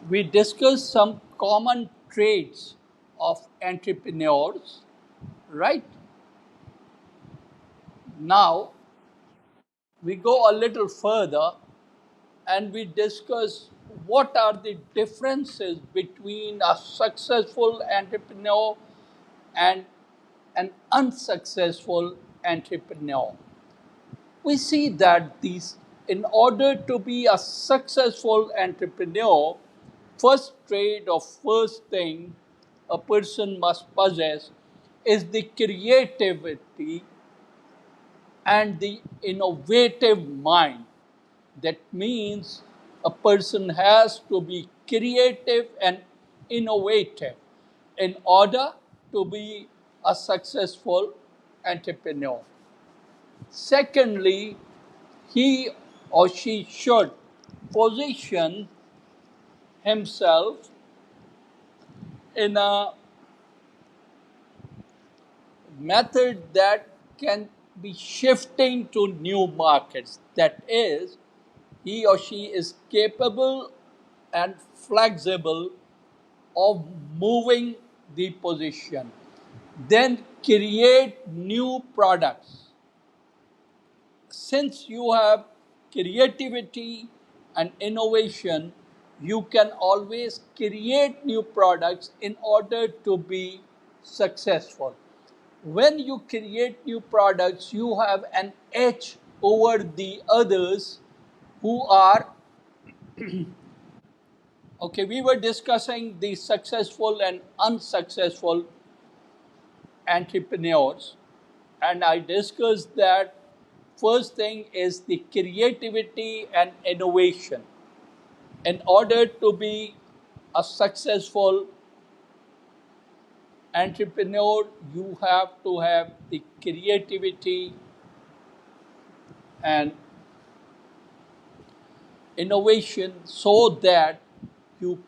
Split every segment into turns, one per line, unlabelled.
we discussed some common traits of entrepreneurs, right? Now we go a little further and we discuss what are the differences between a successful entrepreneur and an unsuccessful entrepreneur. We see that in order to be a successful entrepreneur, first trait or first thing a person must possess is the creativity and the innovative mind. That means a person has to be creative and innovative in order to be a successful entrepreneur. Secondly, he or she should position himself in a method that can be shifting to new markets. That is, he or she is capable and flexible of moving the position. Then create new products. Since you have creativity and innovation, you can always create new products in order to be successful. When you create new products, you have an edge over the others who are, okay, we were discussing the successful and unsuccessful entrepreneurs, and I discussed that first thing is the creativity and innovation. In order to be a successful entrepreneur, you have to have the creativity and innovation so that you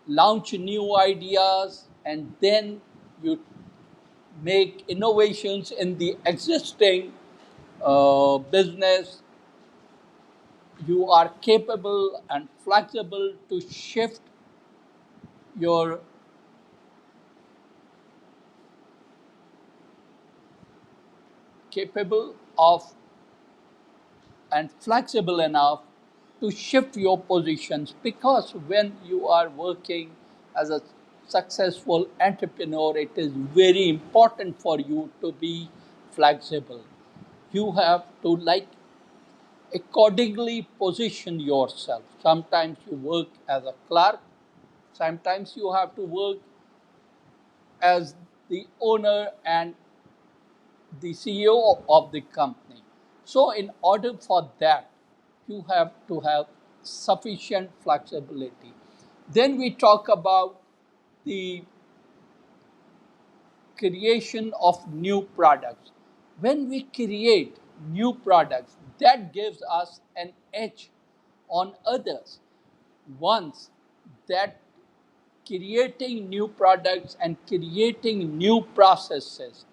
launch new ideas and then you make innovations in the existing business. You are capable and flexible to shift your capable of and flexible enough to shift your positions, because when you are working as a successful entrepreneur, it is very important for you to be flexible. You have to accordingly position yourself. Sometimes you work as a clerk, sometimes you have to work as the owner and the CEO of the company. So, in order for that, you have to have sufficient flexibility. Then we talk about the creation of new products. When we create new products, that gives us an edge on others. Once that creating new products and creating new processes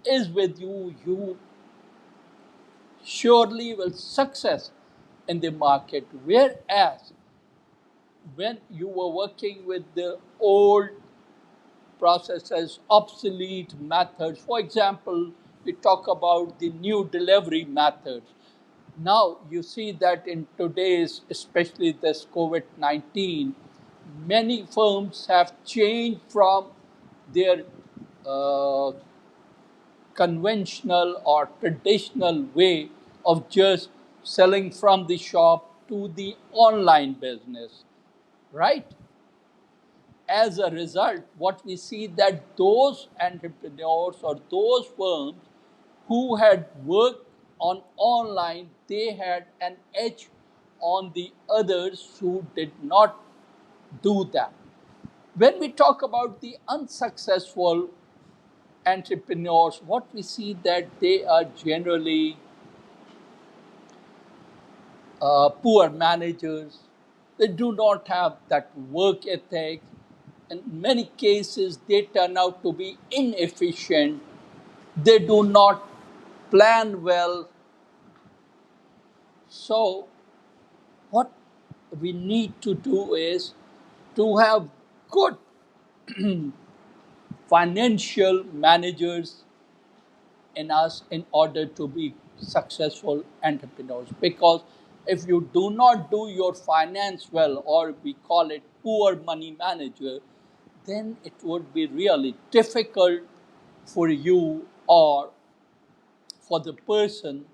is with you, you surely will success in the market. Whereas when you were working with the old processes, obsolete methods, for example, we talk about the new delivery methods. Now you see that in today's, especially this COVID-19, many firms have changed from their uh, conventional or traditional way of just selling from the shop to the online business, right? As a result, what we see that those entrepreneurs or those firms who had worked on online, they had an edge on the others who did not do that. When we talk about the unsuccessful entrepreneurs, what we see that they are generally poor managers. They do not have that work ethic. In many cases, they turn out to be inefficient. They do not plan well. So, what we need to do is to have good financial managers in us in order to be successful entrepreneurs. Because if you do not do your finance well, or we call it poor money manager, then it would be really difficult for you or for the person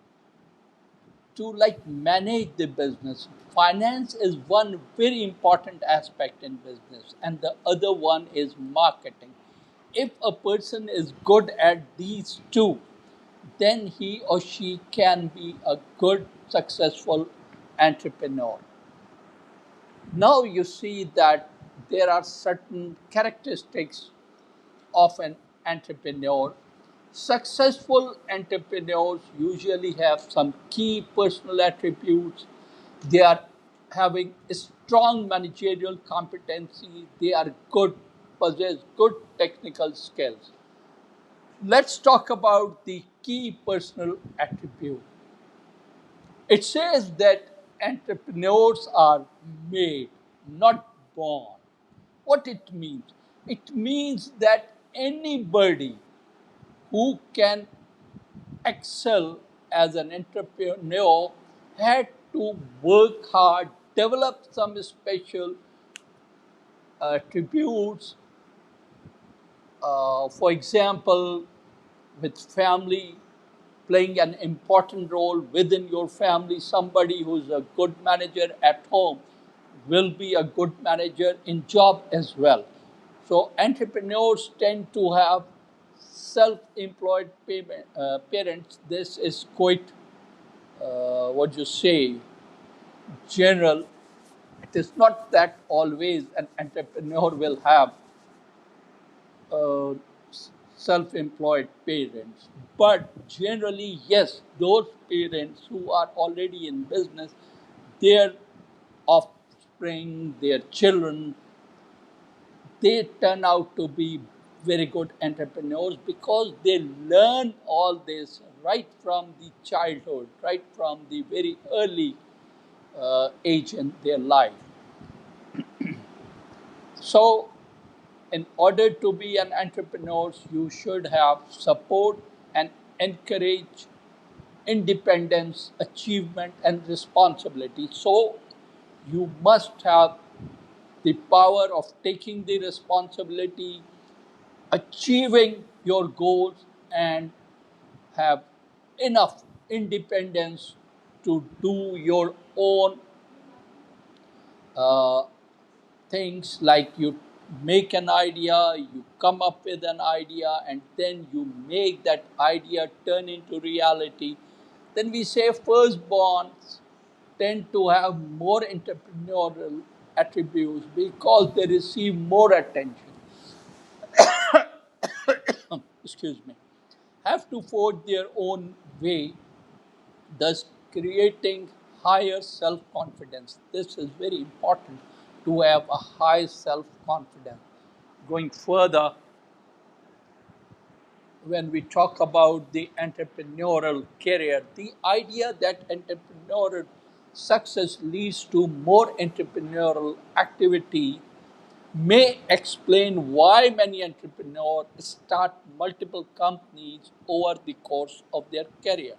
to like manage the business. Finance is one very important aspect in business, and the other one is marketing. If a person is good at these two, then he or she can be a good, successful entrepreneur. Now you see that there are certain characteristics of an entrepreneur. Successful entrepreneurs usually have some key personal attributes. They are having a strong managerial competency. They are good, possess good technical skills. Let's talk about the key personal attribute. It says that entrepreneurs are made, not born. What it means? It means that anybody who can excel as an entrepreneur had to work hard, develop some special attributes. For example, with family playing an important role within your family, somebody who's a good manager at home will be a good manager in job as well. So entrepreneurs tend to have self-employed parents. This is quite what you say general. It is not that always an entrepreneur will have uh, self-employed parents, but generally yes, those parents who are already in business, their offspring, their children, they turn out to be very good entrepreneurs because they learn all this right from the childhood, right from the very early age in their life. So in order to be an entrepreneur, you should have support and encourage independence, achievement, and responsibility. So you must have the power of taking the responsibility, achieving your goals, and have enough independence to do your own uh, things, like you make an idea, you come up with an idea, and then you make that idea turn into reality. Then we say firstborns tend to have more entrepreneurial attributes because they receive more attention. Excuse me. Have to forge their own way, thus creating higher self confidence. This is very important to have a high self confidence. Going further, when we talk about the entrepreneurial career, the idea that entrepreneurial success leads to more entrepreneurial activity may explain why many entrepreneurs start multiple companies over the course of their career.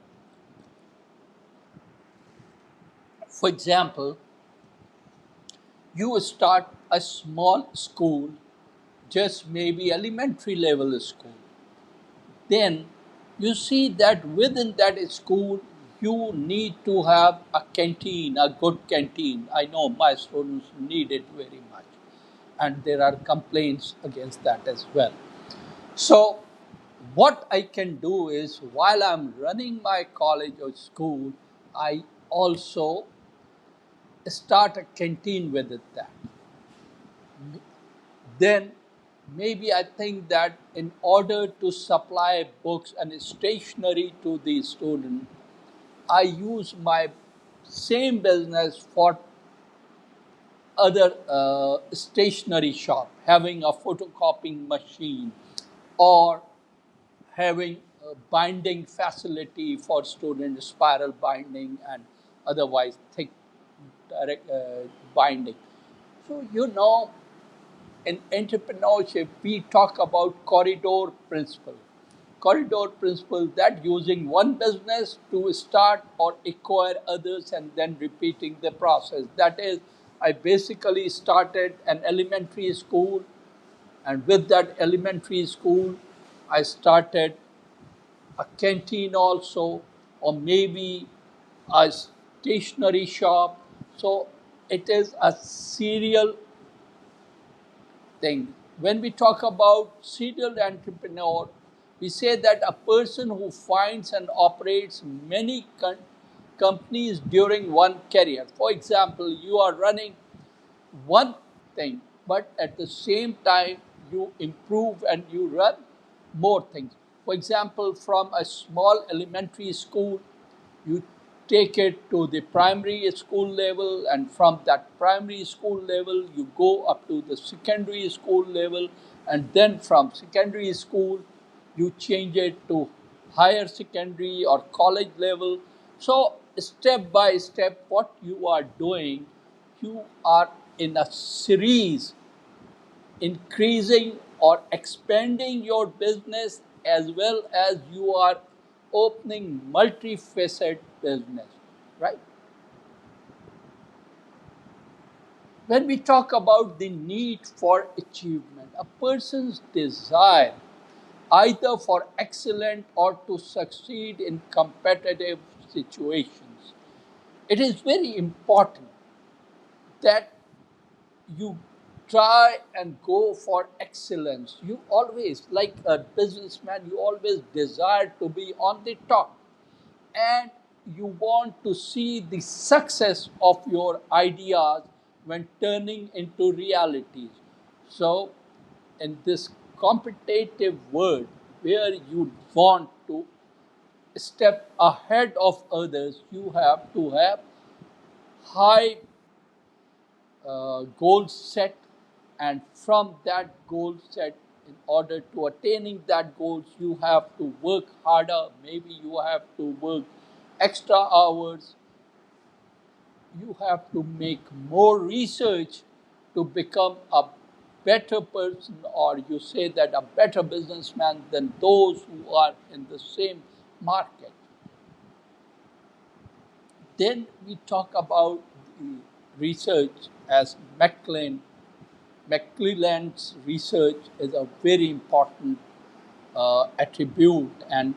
For example, you start a small school, just maybe elementary level school. Then you see that within that school, you need to have a canteen, a good canteen. I know my students need it very much, and there are complaints against that as well. So, what I can do is while I'm running my college or school, I also start a canteen with it. That then maybe I think that in order to supply books and stationery to the student, I use my same business for other stationery shop, having a photocopying machine or having a binding facility for student spiral binding and otherwise thick direct binding. So, you know, in entrepreneurship, we talk about corridor principle. Corridor principle, that using one business to start or acquire others and then repeating the process. That is, I basically started an elementary school, and with that elementary school, I started a canteen also, or maybe a stationery shop. So it is a serial thing. When we talk about serial entrepreneur, we say that a person who finds and operates many companies during one career. For example, you are running one thing, but at the same time, you improve and you run more things. For example, from a small elementary school, you take it to the primary school level, and from that primary school level, you go up to the secondary school level, and then from secondary school, you change it to higher secondary or college level. So, step by step, what you are doing, you are in a series increasing or expanding your business, as well as you are opening multifaceted business, right? When we talk about the need for achievement, a person's desire either for excellent or to succeed in competitive situations, it is very important that you try and go for excellence. You always, like a businessman, you always desire to be on the top, and you want to see the success of your ideas when turning into realities. So, in this competitive world where you want to step ahead of others, you have to have high goals set, and from that goal set, in order to attaining that goals, you have to work harder. Maybe you have to work extra hours. You have to make more research to become a better person, or you say that a better businessman than those who are in the same market. Then we talk about the research, as McClelland's research is a very important attribute, and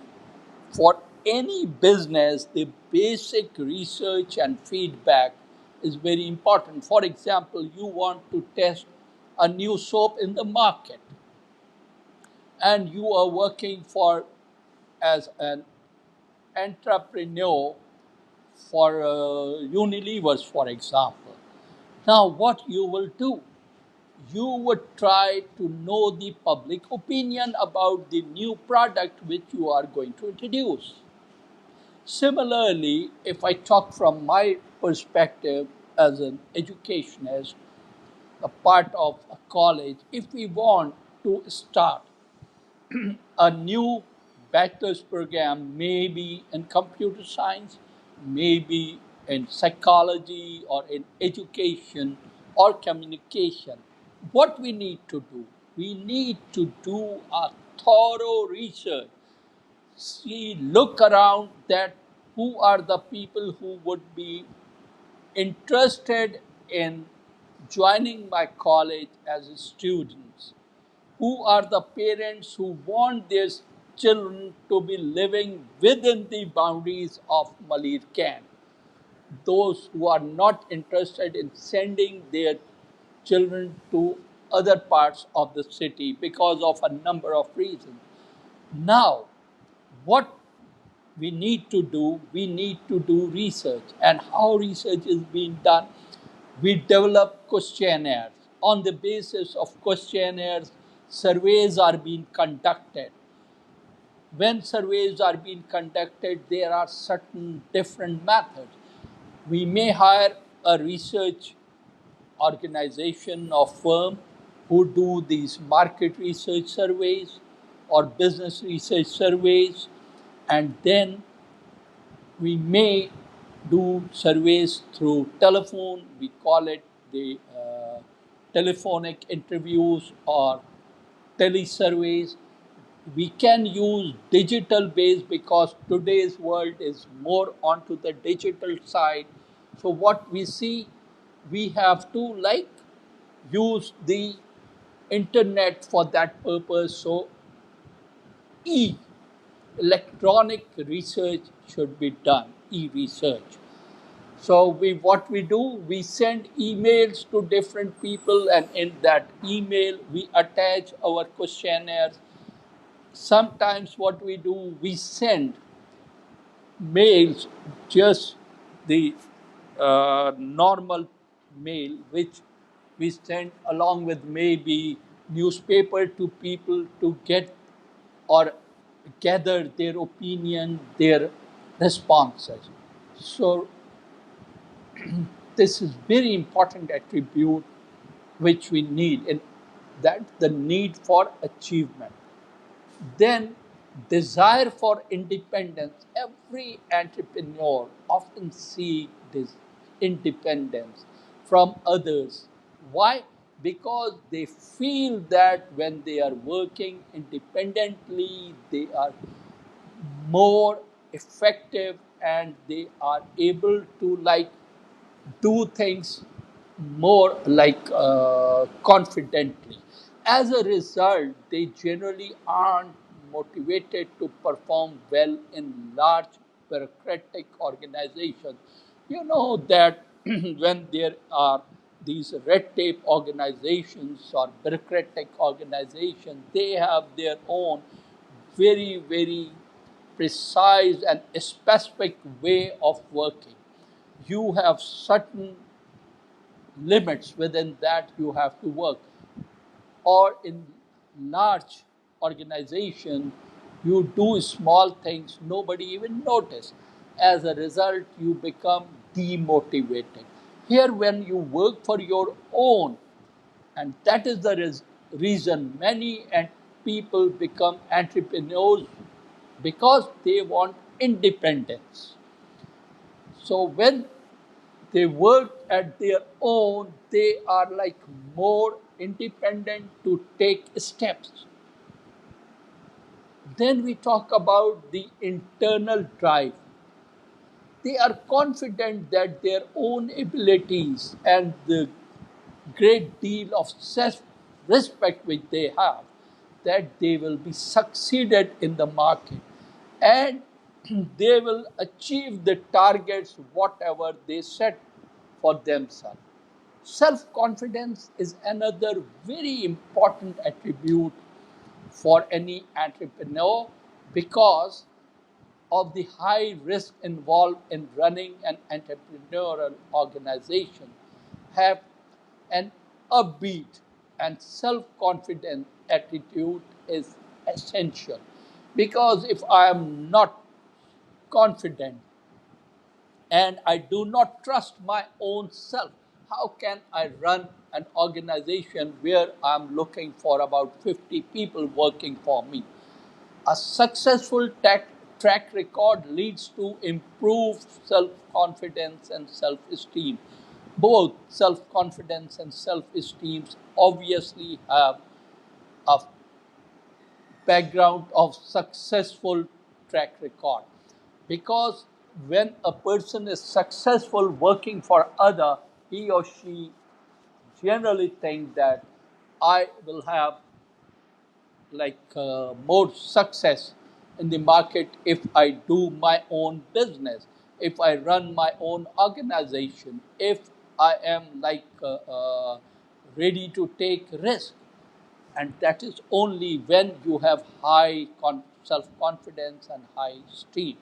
for any business, the basic research and feedback is very important. For example, you want to test a new soap in the market, and you are working for as an entrepreneur for Unilevers, for example. Now, what you will do? You would try to know the public opinion about the new product which you are going to introduce. Similarly, if I talk from my perspective as an educationist, a part of a college, if we want to start a new bachelor's program, maybe in computer science, maybe in psychology, or in education or communication, what we need to do? We need to do a thorough research. See, look around that who are the people who would be interested in joining my college as students. Who are the parents who want their children to be living within the boundaries of Malir Camp? Those who are not interested in sending their children to other parts of the city because of a number of reasons. Now, what we need to do research. And how research is being done? We develop questionnaires. On the basis of questionnaires, surveys are being conducted. When surveys are being conducted, there are certain different methods. We may hire a research organization or firm who do these market research surveys or business research surveys, and then we may do surveys through telephone. We call it the telephonic interviews or telesurveys. We can use digital based because today's world is more onto the digital side. So what we see, we have to like use the internet for that purpose. So e electronic research should be done, e research. So what we do, we send emails to different people, and in that email we attach our questionnaires. Sometimes what we do, we send mails, just the normal mail, which we send along with maybe newspaper to people to get or gather their opinion, their responses. So this is very important attribute which we need, and that the need for achievement. Then desire for independence. Every entrepreneur often seeks this independence from others. Why? Because they feel that when they are working independently, they are more effective and they are able to like do things more like confidently. As a result, they generally aren't motivated to perform well in large bureaucratic organizations. You know that when there are these red tape organizations or bureaucratic organizations, they have their own very, very precise and specific way of working. You have certain limits within that you have to work. Or in large organization, you do small things, nobody even notice. As a result, you become demotivated. Here, when you work for your own, and that is the reason many people become entrepreneurs, because they want independence. So when they work at their own, they are like more independent to take steps. Then we talk about the internal drive. They are confident that their own abilities and the great deal of self respect which they have, that they will be succeeded in the market and they will achieve the targets whatever they set for themselves. Self confidence is another very important attribute for any entrepreneur because of the high risk involved in running an entrepreneurial organization. Have an upbeat and self confident attitude is essential, because if I am not confident and I do not trust my own self, how can I run an organization where I'm looking for about 50 people working for me? A successful track record leads to improved self confidence and self esteem. Both self confidence and self esteem obviously have a background of successful track record, because when a person is successful working for other, he or she generally think that I will have like more success in the market if I do my own business, if I run my own organization, if I am like ready to take risk. And that is only when you have high self confidence and high esteem.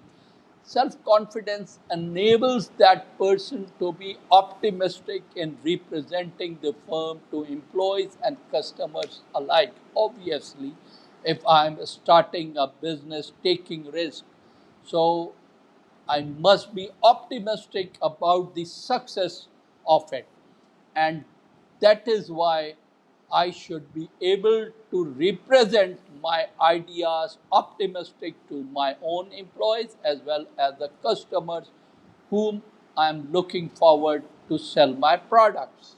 Self confidence enables that person to be optimistic in representing the firm to employees and customers alike. Obviously, if I'm starting a business, taking risk, so I must be optimistic about the success of it. And that is why I should be able to represent my ideas optimistic to my own employees as well as the customers whom I am looking forward to sell my products.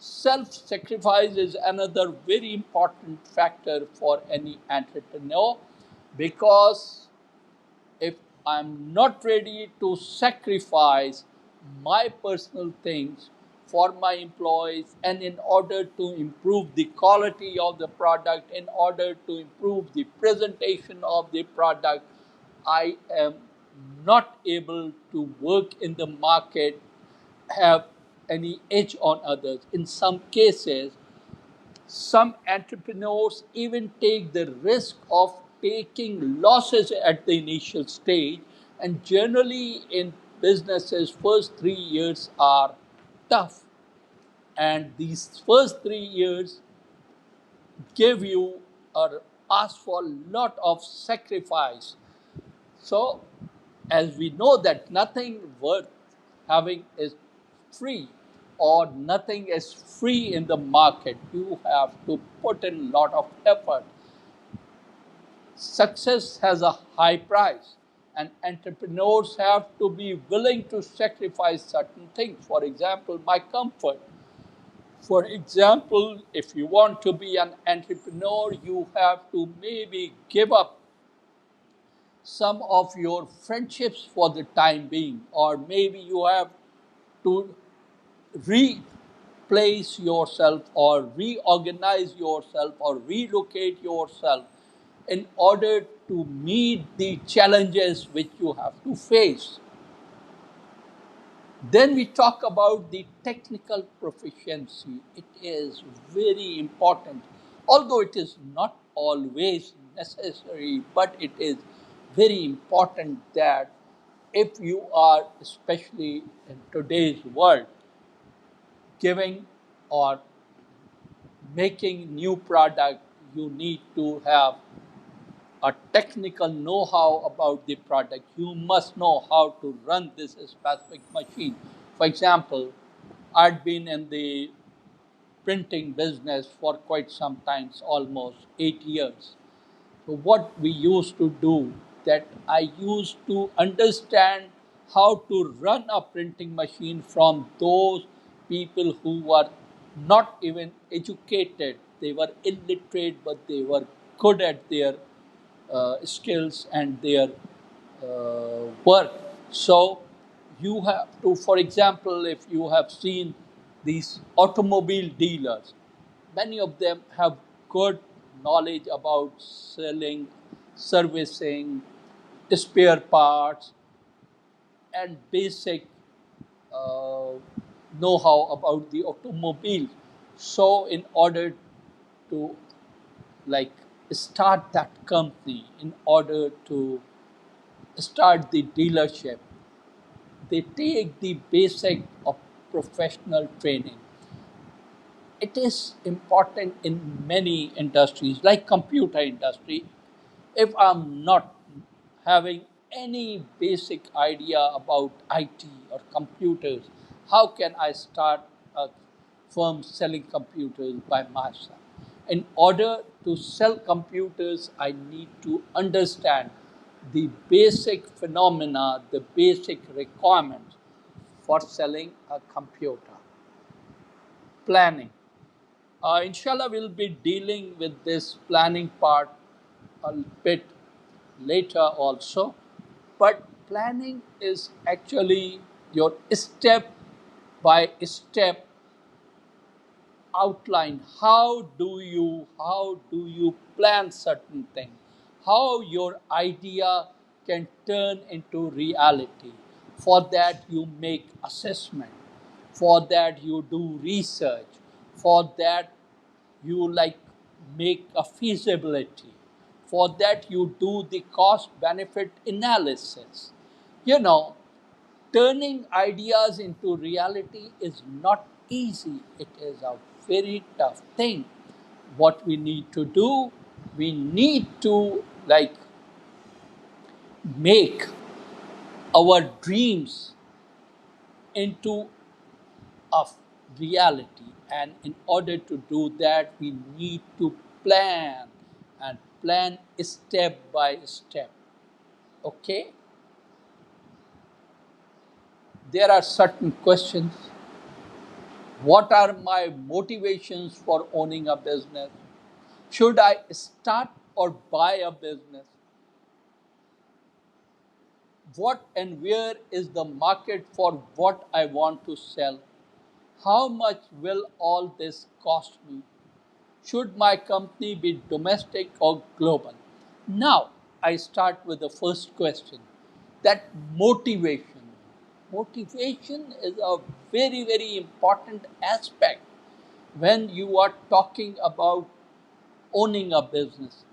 Self-sacrifice is another very important factor for any entrepreneur, because if I'm not ready to sacrifice my personal things for my employees, and in order to improve the quality of the product, in order to improve the presentation of the product, I am not able to work in the market, have any edge on others. In some cases, some entrepreneurs even take the risk of taking losses at the initial stage, and generally in businesses, first 3 years are tough, and these first 3 years give you or ask for a lot of sacrifice. So, as we know that nothing worth having is free, or nothing is free in the market, you have to put in a lot of effort. Success has a high price, and entrepreneurs have to be willing to sacrifice certain things. For example, my comfort. For example, if you want to be an entrepreneur, you have to maybe give up some of your friendships for the time being, or maybe you have to replace yourself or reorganize yourself or relocate yourself in order to meet the challenges which you have to face. Then we talk about the technical proficiency. It is very important, although it is not always necessary, but it is very important that if you are, especially in today's world, giving or making new product, you need to have a technical know-how about the product. You must know how to run this specific machine. For example, I've been in the printing business for quite some time, almost 8 years. So what we used to do, that I used to understand how to run a printing machine from those people who were not even educated. They were illiterate, but they were good at their skills and their work. So you have to, for example, if you have seen these automobile dealers, many of them have good knowledge about selling, servicing, spare parts, and basic uh, know-how about the automobile. So in order to like start that company, in order to start the dealership, they take the basic of professional training. It is important in many industries, like computer industry. If I'm not having any basic idea about IT or computers, how can I start a firm selling computers by myself? In order to sell computers, I need to understand the basic phenomena, the basic requirements for selling a computer. Planning. Inshallah, we'll be dealing with this planning part a bit later also. But planning is actually your step by step outline. How do you plan certain things? How your idea can turn into reality? For that you make assessment. For that you do research. For that you make a feasibility. For that you do the cost benefit analysis. You know, turning ideas into reality is not easy. It is a very tough thing. What we need to do, we need to make our dreams into a reality. And in order to do that, we need to plan, and plan step by step. Okay? There are certain questions What are my motivations for owning a business? Should I start or buy a business? What and where is the market for what I want to sell? How much will all this cost me? Should my company be domestic or global? Now, I start with the first question, that motivation. Motivation is a very, very important aspect when you are talking about owning a business.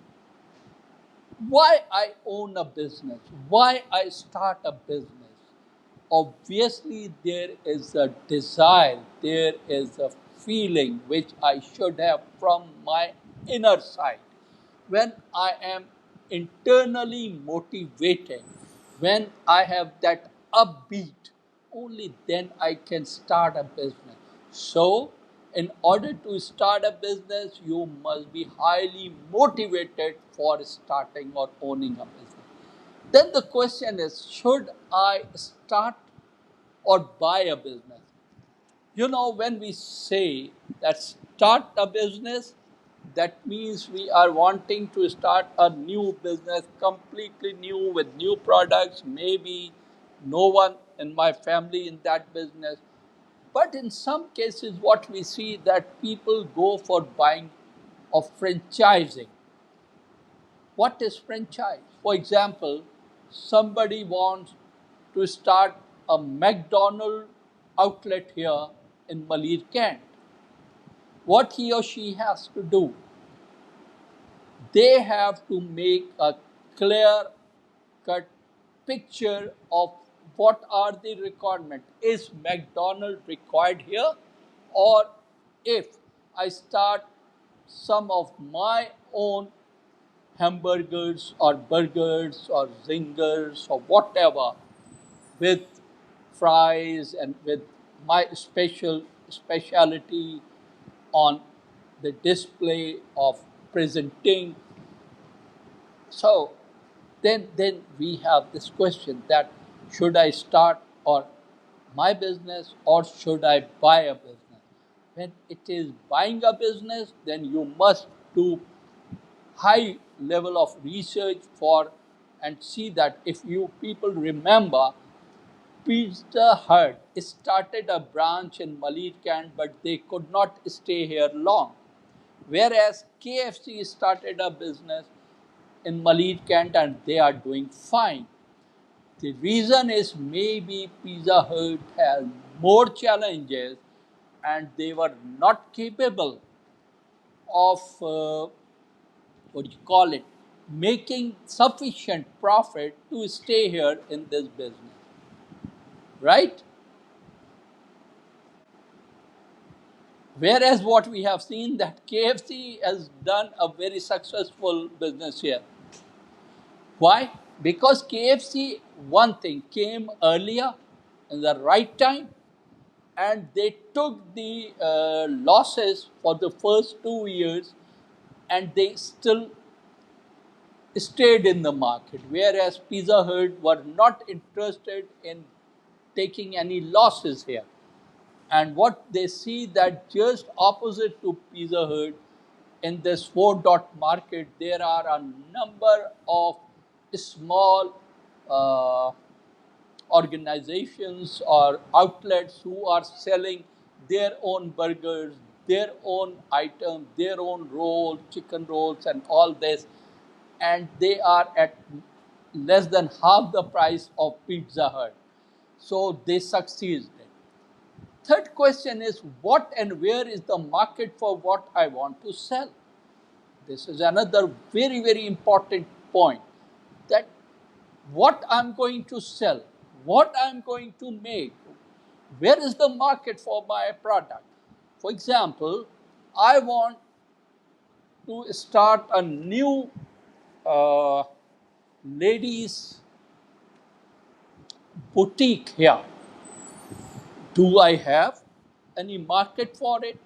Why I own a business? Why I start a business? Obviously, there is a desire, there is a feeling which I should have from my inner side. When I am internally motivated, when I have that upbeat, only then I can start a business. So, in order to start a business, you must be highly motivated for starting or owning a business. Then the question is, should I start or buy a business? You know, when we say that start a business, that means we are wanting to start a new business, completely new with new products, maybe no one in my family in that business. But in some cases, what we see that people go for buying of franchising. What is franchise? For example, somebody wants to start a McDonald outlet here in Malir Kent. What he or she has to do, they have to make a clear cut picture of what are the requirements. Is McDonald required here? Or if I start some of my own hamburgers or burgers or zingers or whatever with fries and with my speciality on the display of presenting. So then we have this question that should I start or my business or should I buy a business? When it is buying a business, then you must do high level of research for and see that if you people remember, Pizza Hut started a branch in Malikan, but they could not stay here long. Whereas KFC started a business in Malikan and they are doing fine. The reason is maybe Pizza Hut has more challenges and they were not capable of what do you call it, making sufficient profit to stay here in this business, right? Whereas what we have seen that KFC has done a very successful business here. Why? Because KFC, one thing, came earlier in the right time and they took the losses for the first 2 years and they still stayed in the market, whereas Pizza Hut were not interested in taking any losses here. And what they see that just opposite to Pizza Hut, in this four dot market, there are a number of small uh, organizations or outlets who are selling their own burgers, their own items, their own rolls, chicken rolls, and all this, and they are at less than half the price of Pizza Hut. So they succeeded. Third question is what and where is the market for what I want to sell? This is another very, very important point that what I'm going to sell, what I'm going to make, where is the market for my product? For example, I want to start a new uh, ladies boutique here. Do I have any market for it?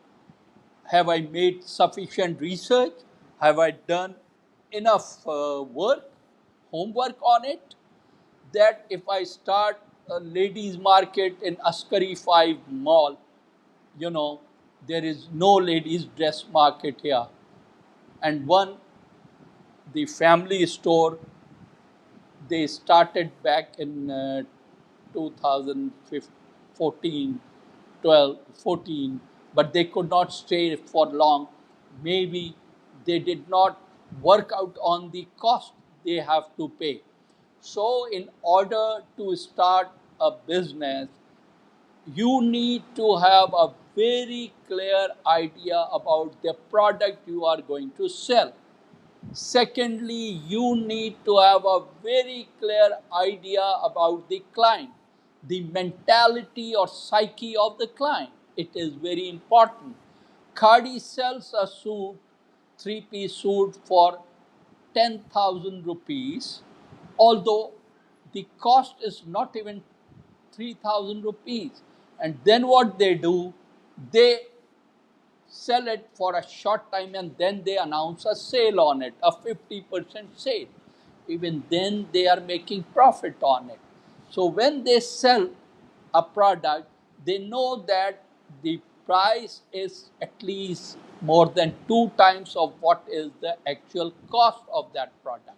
Have I made sufficient research? Have I done enough homework on it? That if I start a ladies market in Askari 5 mall, you know, there is no ladies dress market here. And one, the family store, they started back in 2014, 12, 14, but they could not stay for long. Maybe they did not work out on the cost they have to pay. So, in order to start a business, you need to have a very clear idea about the product you are going to sell. Secondly, you need to have a very clear idea about the client, the mentality or psyche of the client. It is very important. Khadi sells a suit, three-piece suit for 10,000 rupees, although the cost is not even 3,000 rupees. And then what they do, they sell it for a short time and then they announce a sale on it, a 50% sale. Even then, they are making profit on it. So, when they sell a product, they know that the price is at least more than 2 times of what is the actual cost of that product.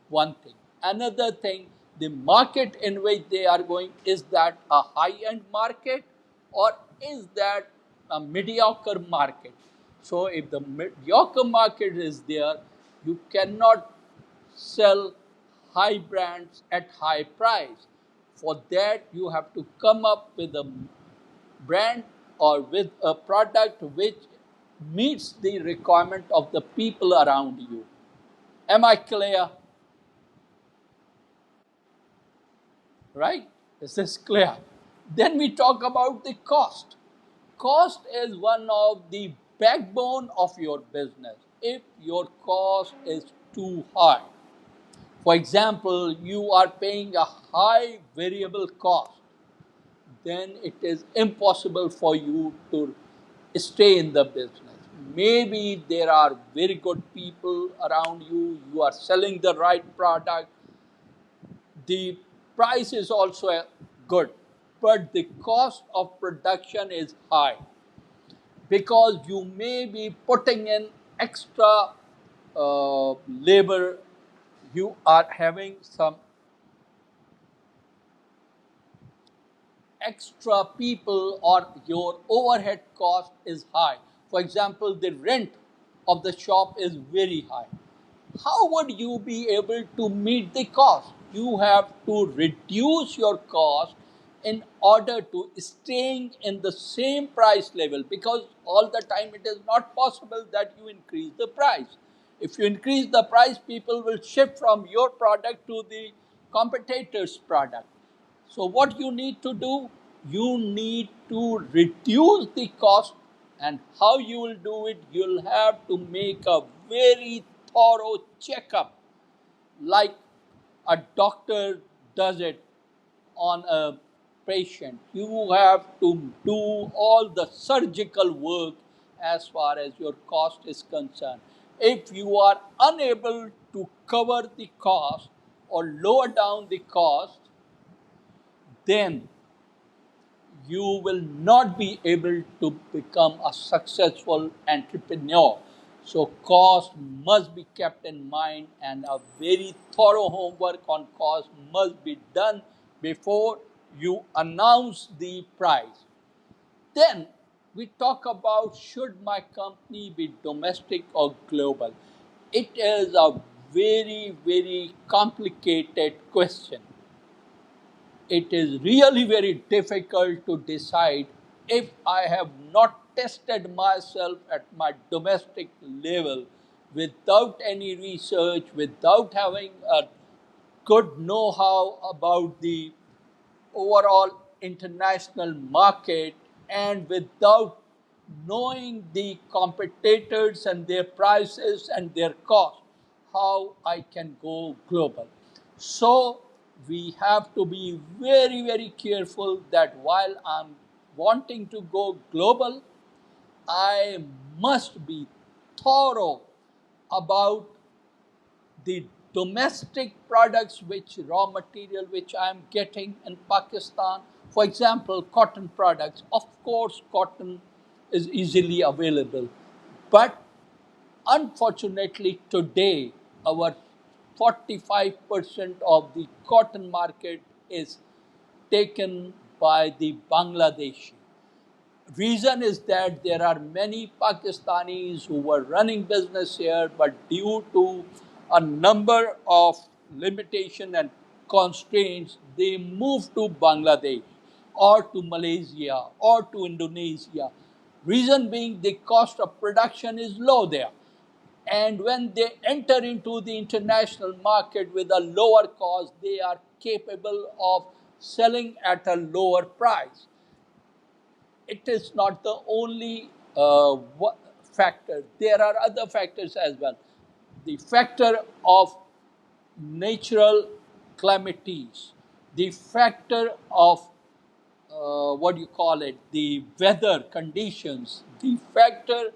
One thing. Another thing, the market in which they are going, is that a high end market or is that a mediocre market? So, if the mediocre market is there, you cannot sell high brands at high price. For that, you have to come up with a brand or with a product which meets the requirement of the people around you. Am I clear? Right? Is this clear? Then we talk about the cost. Cost is one of the backbone of your business. If your cost is too high, for example, you are paying a high variable cost, then it is impossible for you to stay in the business. Maybe there are very good people around you, you are selling the right product, the price is also good, but the cost of production is high because you may be putting in extra labor, you are having some extra people, or your overhead cost is high. For example, the rent of the shop is very high. How would you be able to meet the cost? You have to reduce your cost in order to staying in the same price level, because all the time it is not possible that you increase the price. If you increase the price, people will shift from your product to the competitor's product. So, what you need to do, you need to reduce the cost, and how you will do it, you'll have to make a very thorough checkup, like a doctor does it on a patient. You have to do all the surgical work as far as your cost is concerned. If you are unable to cover the cost or lower down the cost, then you will not be able to become a successful entrepreneur. So, cost must be kept in mind, and a very thorough homework on cost must be done before you announce the price. Then we talk about, should my company be domestic or global? It is a very, very complicated question. It is really very difficult to decide if I have not tested myself at my domestic level without any research, without having a good know how about the overall international market, and without knowing the competitors and their prices and their cost, how I can go global. So we have to be very, very careful that while I'm wanting to go global, I must be thorough about the domestic products, which raw material which I am getting in Pakistan, For example, cotton products. Of course, cotton is easily available, but unfortunately, today, our 45% of the cotton market is taken by the Bangladeshi. Reason is that there are many Pakistanis who were running business here, but due to a number of limitation and constraints, they moved to Bangladesh or to Malaysia or to Indonesia. Reason being the cost of production is low there. And when they enter into the international market with a lower cost, they are capable of selling at a lower price. It is not the only factor. There are other factors as well. The factor of natural calamities, the factor of what do you call it, the weather conditions, the factor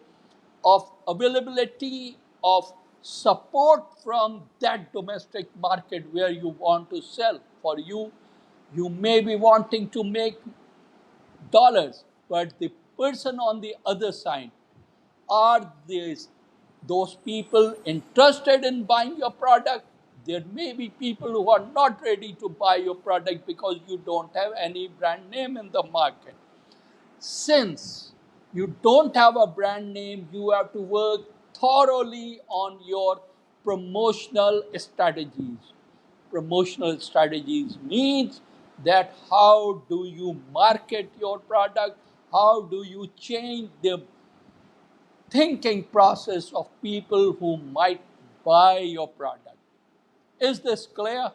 of availability of support from that domestic market where you want to sell. For you, you may be wanting to make dollars, but the person on the other side, are those people interested in buying your product? There may be people who are not ready to buy your product because you don't have any brand name in the market. Since you don't have a brand name, you have to work thoroughly on your promotional strategies. Promotional strategies means that how do you market your product? How do you change the thinking process of people who might buy your product? Is this clear?